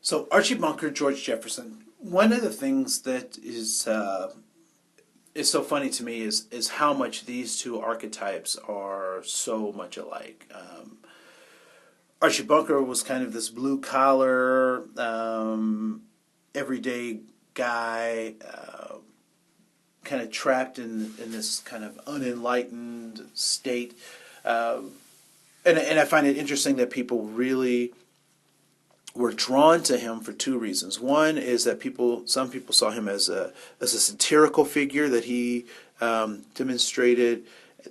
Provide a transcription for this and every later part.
So Archie Bunker, George Jefferson. One of the things that is so funny to me is how much these two archetypes are so much alike. Archie Bunker was kind of this blue collar, everyday guy, kind of trapped in this kind of unenlightened state. And I find it interesting that people really were drawn to him for two reasons. One is that some people saw him as a satirical figure, that he demonstrated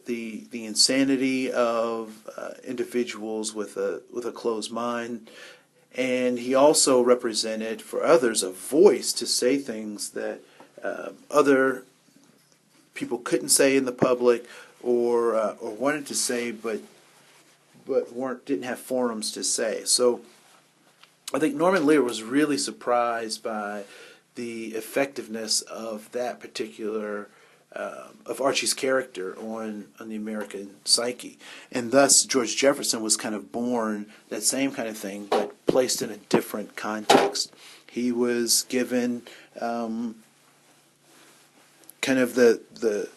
the insanity of individuals with a closed mind, and he also represented for others a voice to say things that other people couldn't say in the public, or wanted to say, but didn't have forums to say. So I think Norman Lear was really surprised by the effectiveness of that particular of Archie's character on the American psyche, and thus George Jefferson was kind of born that same kind of thing, but placed in a different context. He was given kind of the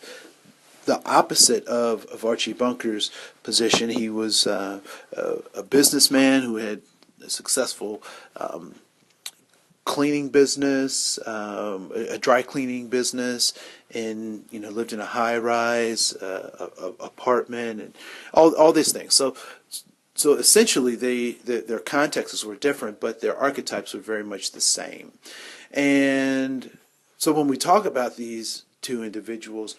opposite of Archie Bunker's position. He was a businessman who had a successful cleaning business, a dry cleaning business, and lived in a high-rise apartment, and all these things. So essentially, their contexts were different, but their archetypes were very much the same. And so when we talk about these two individuals,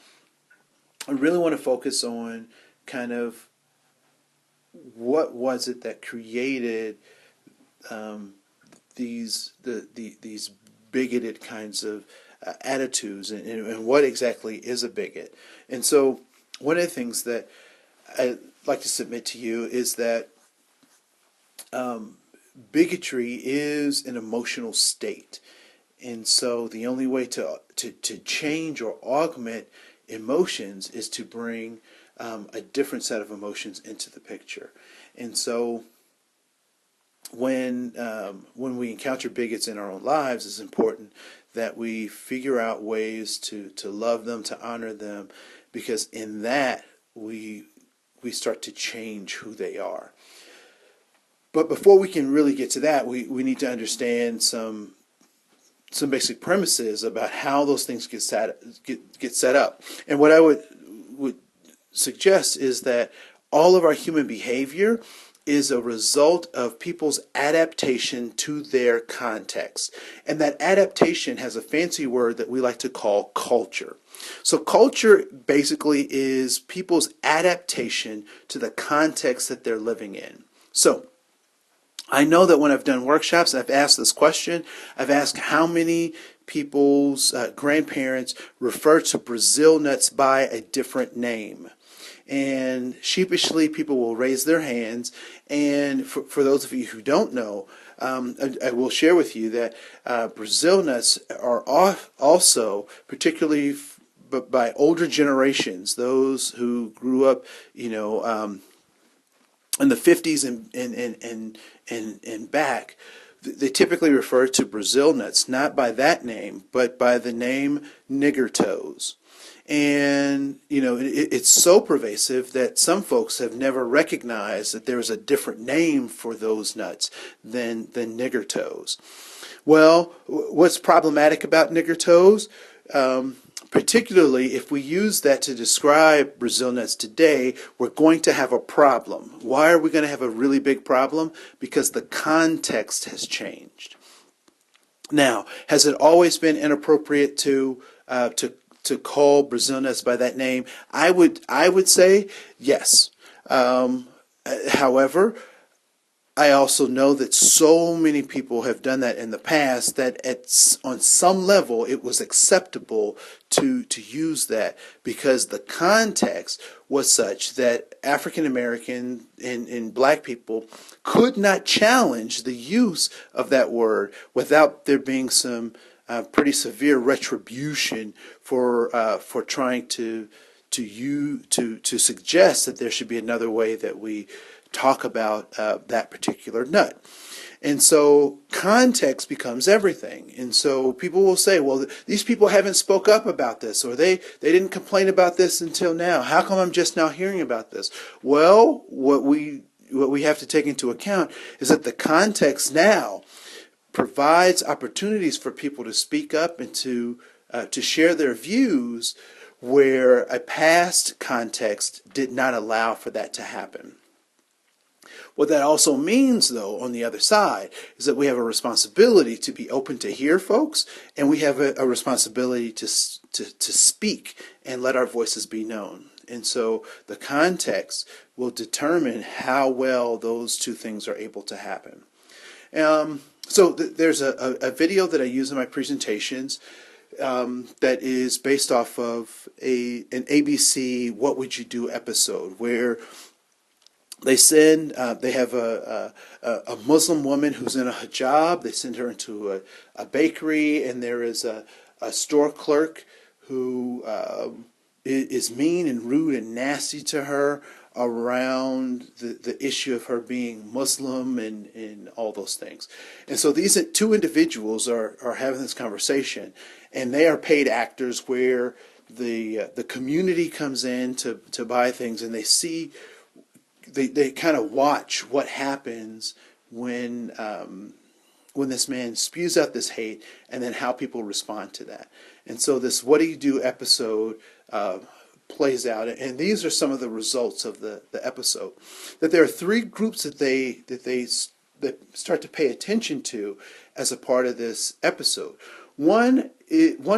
I really want to focus on kind of what was it that created these bigoted kinds of attitudes, and what exactly is a bigot. And so one of the things that I'd like to submit to you is that bigotry is an emotional state. And so the only way to change or augment emotions is to bring a different set of emotions into the picture. And so when we encounter bigots in our own lives, it's important that we figure out ways to love them, to honor them, because in that we start to change who they are. But before we can really get to that, we need to understand some basic premises about how those things get set up. And what I would suggest is that all of our human behavior is a result of people's adaptation to their context. And that adaptation has a fancy word that we like to call culture. So culture basically is people's adaptation to the context that they're living in. So I know that when I've done workshops, I've asked this question. I've asked how many people's grandparents refer to Brazil nuts by a different name. And sheepishly, people will raise their hands. And for those of you who don't know, I will share with you that Brazil nuts are also, particularly by older generations, those who grew up, in the 50s and back, they typically refer to Brazil nuts not by that name, but by the name nigger toes. And, it's so pervasive that some folks have never recognized that there's a different name for those nuts than nigger toes. Well, what's problematic about nigger toes? Particularly if we use that to describe Brazil nuts today, we're going to have a problem. Why are we going to have a really big problem? Because the context has changed. Now, has it always been inappropriate to call Brazil nuts by that name? I would say yes. However, I also know that so many people have done that in the past that on some level it was acceptable to use that, because the context was such that African American and black people could not challenge the use of that word without there being some pretty severe retribution for trying to suggest that there should be another way that we talk about that particular nut. And so context becomes everything. And so people will say, well, these people haven't spoke up about this, or they didn't complain about this until now. How come I'm just now hearing about this? Well, what we have to take into account is that the context now provides opportunities for people to speak up and to share their views where a past context did not allow for that to happen. What that also means, though, on the other side, is that we have a responsibility to be open to hear folks, and we have a responsibility to speak and let our voices be known. And so the context will determine how well those two things are able to happen. There's a video that I use in my presentations that is based off of an ABC "What Would You Do" episode, where they have a Muslim woman who's in a hijab. They send her into a bakery, and there is a store clerk who is mean and rude and nasty to her around the issue of her being Muslim and all those things. And so these two individuals are having this conversation, and they are paid actors where the community comes in to buy things, and they kind of watch what happens when this man spews out this hate, and then how people respond to that. And so this "What Do You Do" episode plays out, and these are some of the results of the episode. That there are three groups that they start to pay attention to as a part of this episode. One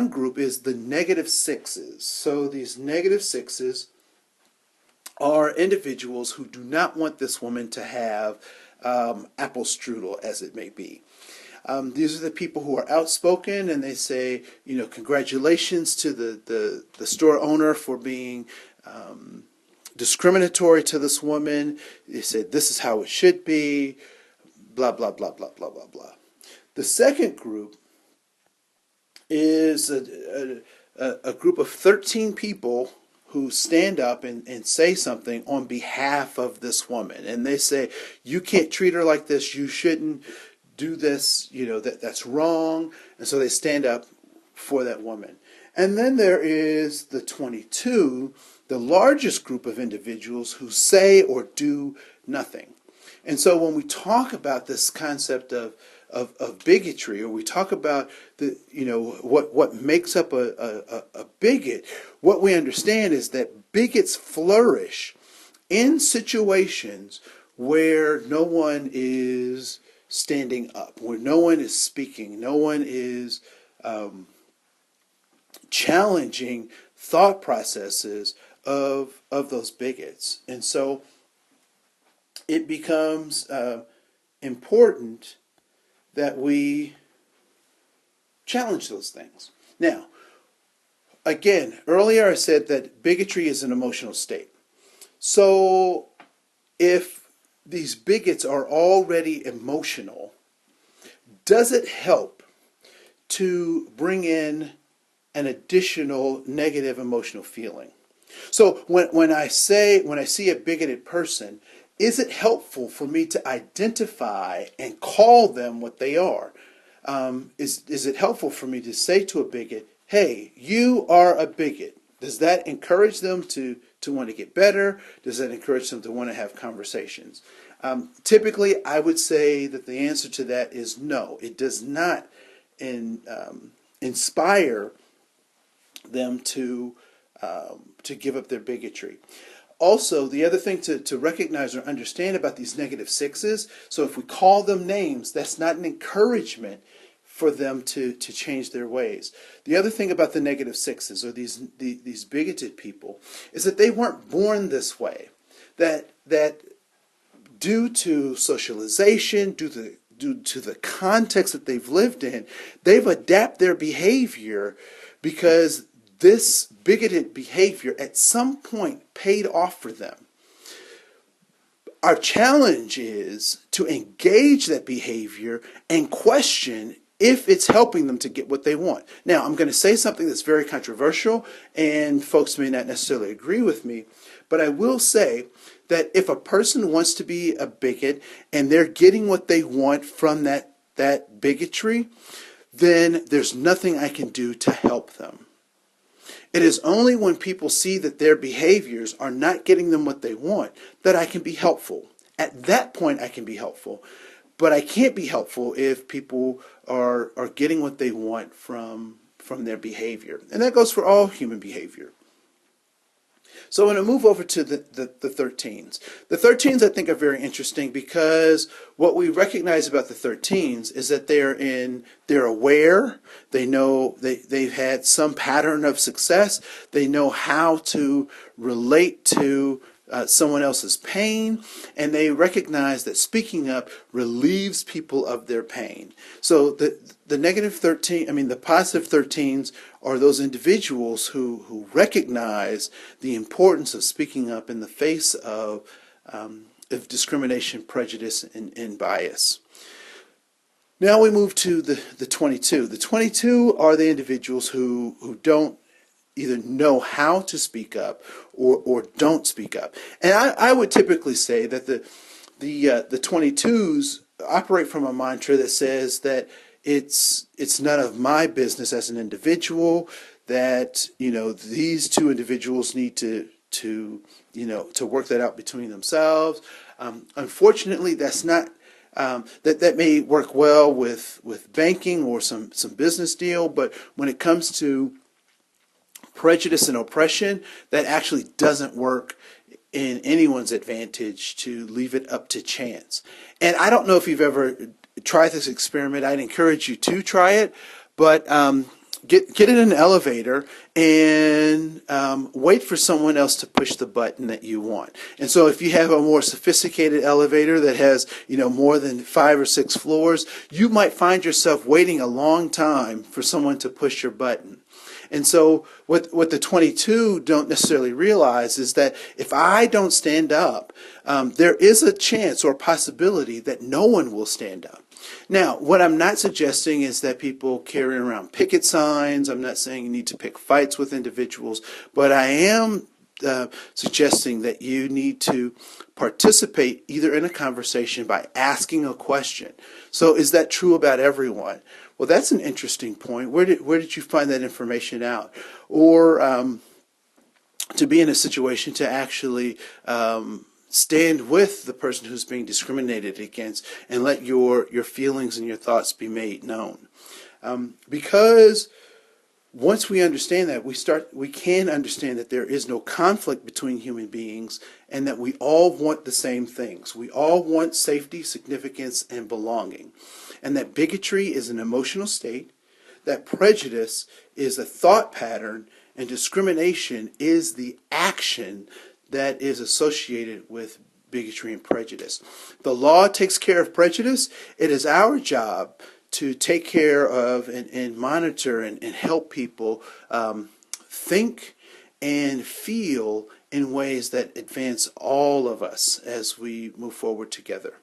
group is the negative sixes. So these negative sixes are individuals who do not want this woman to have apple strudel, as it may be. These are the people who are outspoken, and they say, congratulations to the store owner for being discriminatory to this woman. They say this is how it should be, blah, blah, blah, blah, blah, blah, blah. The second group is a group of 13 people who stand up and say something on behalf of this woman. And they say, you can't treat her like this, you shouldn't do this, that's wrong. And so they stand up for that woman. And then there is the 22, the largest group of individuals who say or do nothing. And so when we talk about this concept of bigotry, or we talk about what makes up a bigot, what we understand is that bigots flourish in situations where no one is standing up, where no one is speaking, no one is challenging thought processes of those bigots. And so it becomes important that we challenge those things. Now, again, earlier I said that bigotry is an emotional state. So if these bigots are already emotional, does it help to bring in an additional negative emotional feeling? So when I see a bigoted person, is it helpful for me to identify and call them what they are? Is it helpful for me to say to a bigot, hey, you are a bigot? Does that encourage them to want to get better? Does that encourage them to want to have conversations? Typically, I would say that the answer to that is no. It does not inspire them to give up their bigotry. Also, the other thing to recognize or understand about these negative sixes, so if we call them names, that's not an encouragement for them to change their ways. The other thing about the negative sixes, or these bigoted people, is that they weren't born this way. That due to socialization, due to the context that they've lived in, they've adapted their behavior because this bigoted behavior at some point paid off for them. Our challenge is to engage that behavior and question if it's helping them to get what they want. Now, I'm going to say something that's very controversial, and folks may not necessarily agree with me, but I will say that if a person wants to be a bigot and they're getting what they want from that bigotry, then there's nothing I can do to help them. It is only when people see that their behaviors are not getting them what they want that I can be helpful. At that point, I can be helpful. But I can't be helpful if people are getting what they want from their behavior. And that goes for all human behavior. So I'm going to move over to the 13s. The 13s I think are very interesting because what we recognize about the 13s is that they're aware, they know they've had some pattern of success, they know how to relate to someone else's pain, and they recognize that speaking up relieves people of their pain. So the negative 13, the positive 13s are those individuals who recognize the importance of speaking up in the face of discrimination, prejudice, and bias. Now we move to the 22. The 22 are the individuals who don't either know how to speak up or don't speak up. And I would typically say that the 22s operate from a mantra that says that it's none of my business as an individual, that these two individuals need to work that out between themselves. Unfortunately, that's not that may work well with banking or some business deal, but when it comes to prejudice and oppression, that actually doesn't work in anyone's advantage to leave it up to chance. And I don't know if you've ever tried this experiment. I'd encourage you to try it, but get in an elevator and wait for someone else to push the button that you want. And so if you have a more sophisticated elevator that has more than 5 or 6 floors, you might find yourself waiting a long time for someone to push your button. And so what the 22 don't necessarily realize is that if I don't stand up, there is a chance or possibility that no one will stand up. Now, what I'm not suggesting is that people carry around picket signs. I'm not saying you need to pick fights with individuals, but I am suggesting that you need to participate either in a conversation by asking a question. So is that true about everyone? Well, that's an interesting point. Where did you find that information out? Or to be in a situation to actually stand with the person who's being discriminated against and let your feelings and your thoughts be made known. Because once we understand that, we can understand that there is no conflict between human beings and that we all want the same things. We all want safety, significance, and belonging. And that bigotry is an emotional state, that prejudice is a thought pattern, and discrimination is the action that is associated with bigotry and prejudice. The law takes care of prejudice. It is our job to take care of and monitor and help people think and feel in ways that advance all of us as we move forward together.